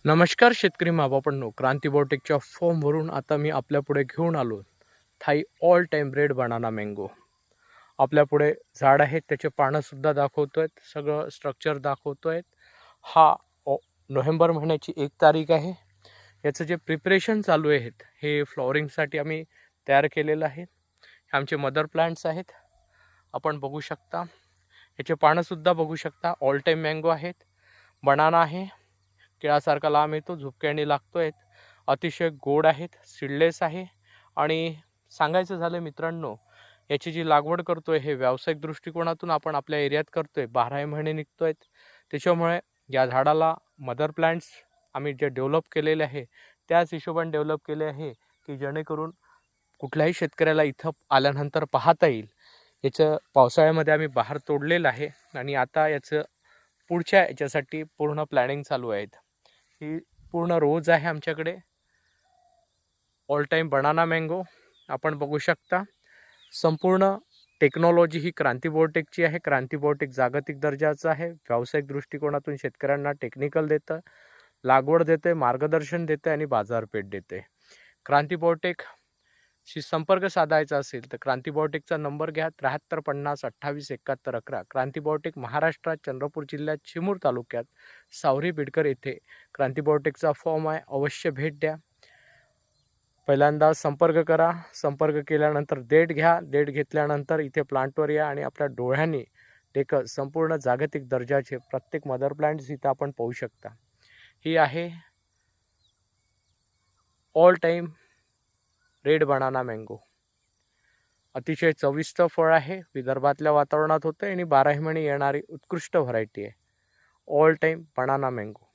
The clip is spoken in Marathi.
नमस्कार शेतकरी माबापण्णो, क्रांती बायोटेकच्या फॉर्मवरून आता मी आपल्यापुढे घेऊन आलो Thai all time red banana mango. आपल्यापुढे झाड आहे, त्याचे पानंसुद्धा दाखवतो आहेत, सगळं स्ट्रक्चर दाखवतो आहेत. हा नोव्हेंबर महिन्याची 1 तारीख आहे. याचं जे प्रिपरेशन चालू आहेत हे फ्लॉवरिंगसाठी आम्ही तयार केलेलं आहे. हे आमचे मदर प्लांट्स आहेत, आपण बघू शकता. याचे पानंसुद्धा बघू शकता. ऑल टाईम मँगो आहेत, बनाना आहे, केळासारखा लांब येतो, झुपक्याने लागतोय, अतिशय गोड आहेत, सीडलेस आहे. आणि सांगायचं झालं मित्रांनो, याची जी लागवड करतोय हे व्यावसायिक दृष्टिकोनातून आपण आपल्या एरियात करतोय. 12 महिने निघतोय, त्याच्यामुळे या झाडाला मदर प्लांट्स आम्ही जे डेव्हलप केलेले आहे त्याच हिशोबाने डेव्हलप केले आहे की जेणेकरून कुठल्याही शेतकऱ्याला इथं आल्यानंतर पाहता येईल. याचं पावसाळ्यामध्ये आम्ही बाहेर तोडलेलं आहे आणि आता याचं पुढच्या याच्यासाठी पूर्ण प्लॅनिंग चालू आहेत. ही पूर्ण रोज आहे आमच्याकडे ऑल टाईम बनाना मँगो. आपण बघू शकता, संपूर्ण टेक्नॉलॉजी ही क्रांती बायोटेकची आहे. क्रांती बायोटेक जागतिक दर्जाचं आहे. व्यावसायिक दृष्टिकोनातून शेतकऱ्यांना टेक्निकल देतं, लागवड देते, मार्गदर्शन देते आणि बाजारपेठ देते. क्रांती बायोटेकशी संपर्क साधायचा असेल तर क्रांती बायोटेकचा नंबर घ्या, 7350287111. क्रांती बायोटेक महाराष्ट्रात चंद्रपूर जिल्ह्यात चिमूर तालुक्यात सावरी बिडकर येथे क्रांती बायोटेकचा फॉर्म आहे. अवश्य भेट द्या. पहिल्यांदा संपर्क करा. संपर्क केल्यानंतर देठ घ्या. देठ घेतल्यानंतर इथे प्लांटवर या आणि आपल्या डोळ्यांनी संपूर्ण जागतिक दर्जाचे प्रत्येक मदर प्लांट्स इथं आपण पाहू शकता. ही आहे all time red banana mango. अतिशय चविष्ट फळ आहे. विदर्भातल्या वातावरणात होतं आणि 12 महिने येणारी उत्कृष्ट व्हरायटी आहे. All time banana mango.